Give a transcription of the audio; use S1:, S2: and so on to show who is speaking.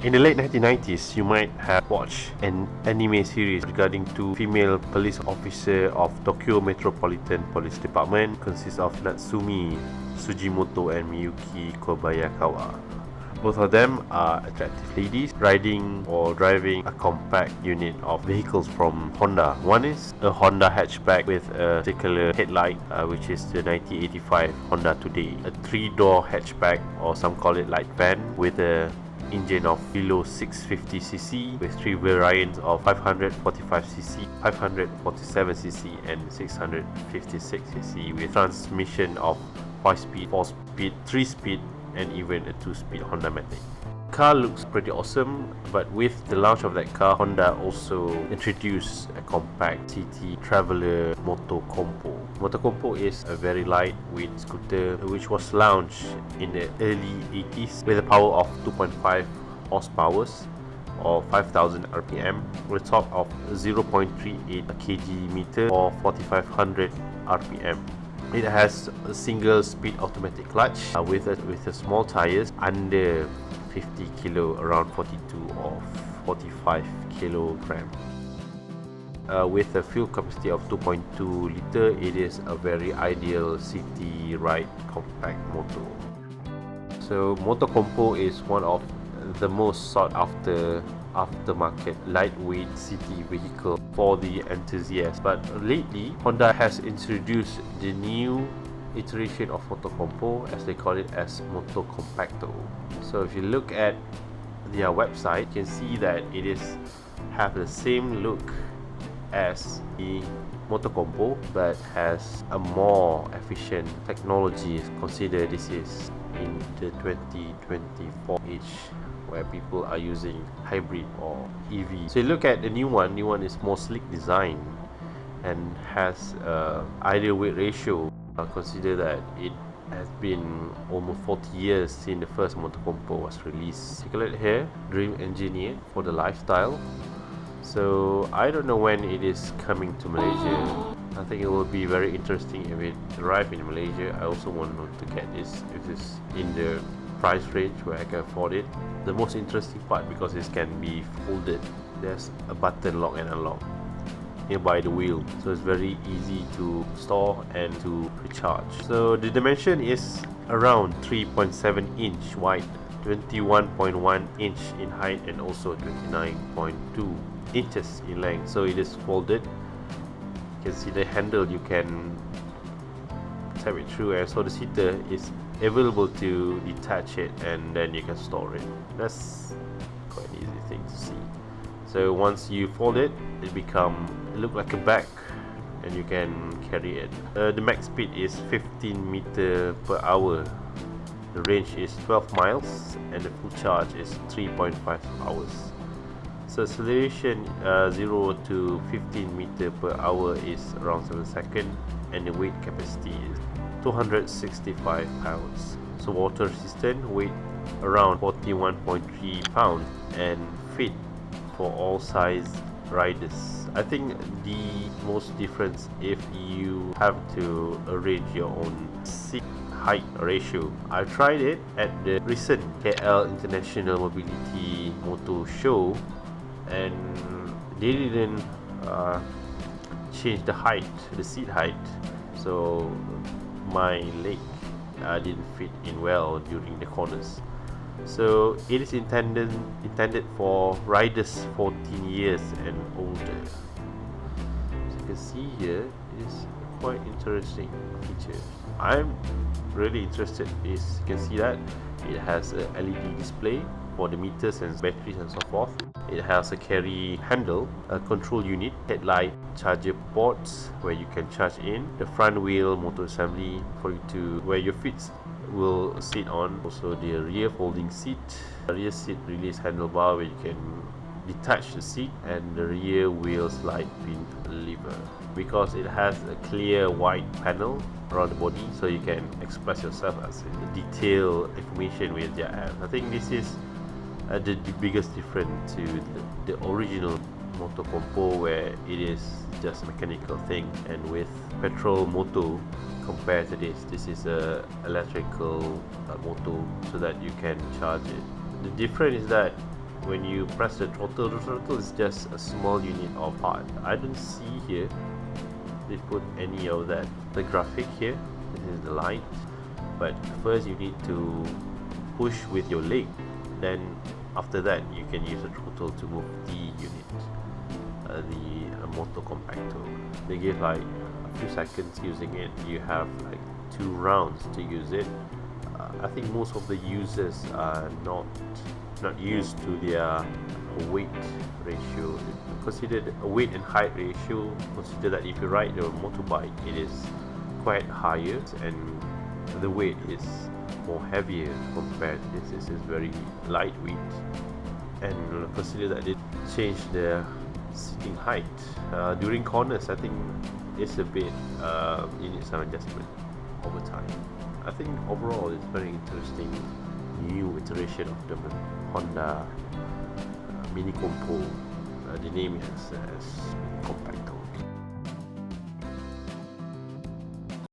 S1: In the late 1990s, you might have watched an anime series regarding two female police officers of Tokyo Metropolitan Police Department, consists of Natsumi Sugimoto and Miyuki Kobayakawa. Both of them are attractive ladies riding or driving a compact unit of vehicles from Honda. One is a Honda hatchback with a particular headlight, which is the 1985 Honda Today. A 3-door hatchback, or some call it light van, with a engine of below 650cc with 3 variants of 545cc, 547cc and 656cc, with transmission of 5-speed, 4-speed, 3-speed and even a 2-speed Honda Matic. Car looks pretty awesome, but with the launch of that car, Honda also introduced a compact city traveler Motocompo. Motocompo is a very lightweight scooter which was launched in the early 80s with a power of 2.5 horsepower or 5000 rpm with a torque of 0.38 kg/meter or 4500 rpm. It has a single speed automatic clutch with a small tires under 50 kilo, around 42 or 45 kilogram. With a fuel capacity of 2.2 liter, it is a very ideal city ride compact motor. So Motocompo is one of the most sought after aftermarket lightweight city vehicle for the enthusiast. But lately, Honda has introduced the new iteration of Motocompo, as they call it, as Motocompacto. So if you look at their website, you can see that it is have the same look as the Motocompo, but has a more efficient technology. Consider this is in the 2024 age, where people are using hybrid or EV. So you look at the new one is more sleek design and has ideal weight ratio. Consider that it has been almost 40 years since the first Motocompo was released. Take a look here, dream engineered for the lifestyle. So I don't know when it is coming to Malaysia. I think it will be very interesting if it arrives in Malaysia. I also want to get this if it's in the price range where I can afford it. The most interesting part, because it can be folded, there's a button lock and unlock nearby the wheel, so it's very easy to store and to recharge. So the dimension is around 3.7 inch wide, 21.1 inch in height and also 29.2 inches in length. So it is folded. You can see the handle, you can tap it through, and so the seater is available to detach it and then you can store it. That's quite an easy thing to see. So once you fold it, it look like a bag and you can carry it. The max speed is 15 meters per hour. The range is 12 miles and the full charge is 3.5 hours. So acceleration 0 to 15 meters per hour is around 7 seconds, and the weight capacity is 265 pounds. So water resistant, weight around 41.3 pounds and fit for all size riders. I think the most difference if you have to arrange your own seat height ratio. I tried it at the recent KL International Mobility Motor Show, and they didn't change the seat height, so my leg didn't fit in well during the corners. So it is intended for riders 14 years and older. As you can see here, it is quite interesting feature. I'm really interested. You can see that it has a LED display for the meters and batteries and so forth. It has a carry handle, a control unit, headlight, charger ports where you can charge in, the front wheel motor assembly for you to where your feet will sit on, also the rear folding seat, rear seat release handlebar where you can detach the seat, and the rear wheel slide pin lever. Because it has a clear white panel around the body, so you can express yourself as in detailed information with your app. I think this is the biggest difference to the original Motocompo, where it is just a mechanical thing, and with petrol motor compared to this is a electrical motor, so that you can charge it. The difference is that when you press the throttle is just a small unit of part. I don't see here they put any of that. The graphic here, this is the light, but first you need to push with your leg, then after that you can use the throttle to move the unit, the Motocompacto. They give like a few seconds using it. You have like 2 rounds to use it. I think most of the users are not used to their weight ratio. Consider a weight and height ratio. Consider that if you ride a motorbike, it is quite higher and the weight is more heavier compared to this. This is very lightweight. And consider that they change the sitting height during corners. I think it's a bit you need some adjustment over time. I think overall it's very interesting new iteration of the Honda Mini Compo. The name has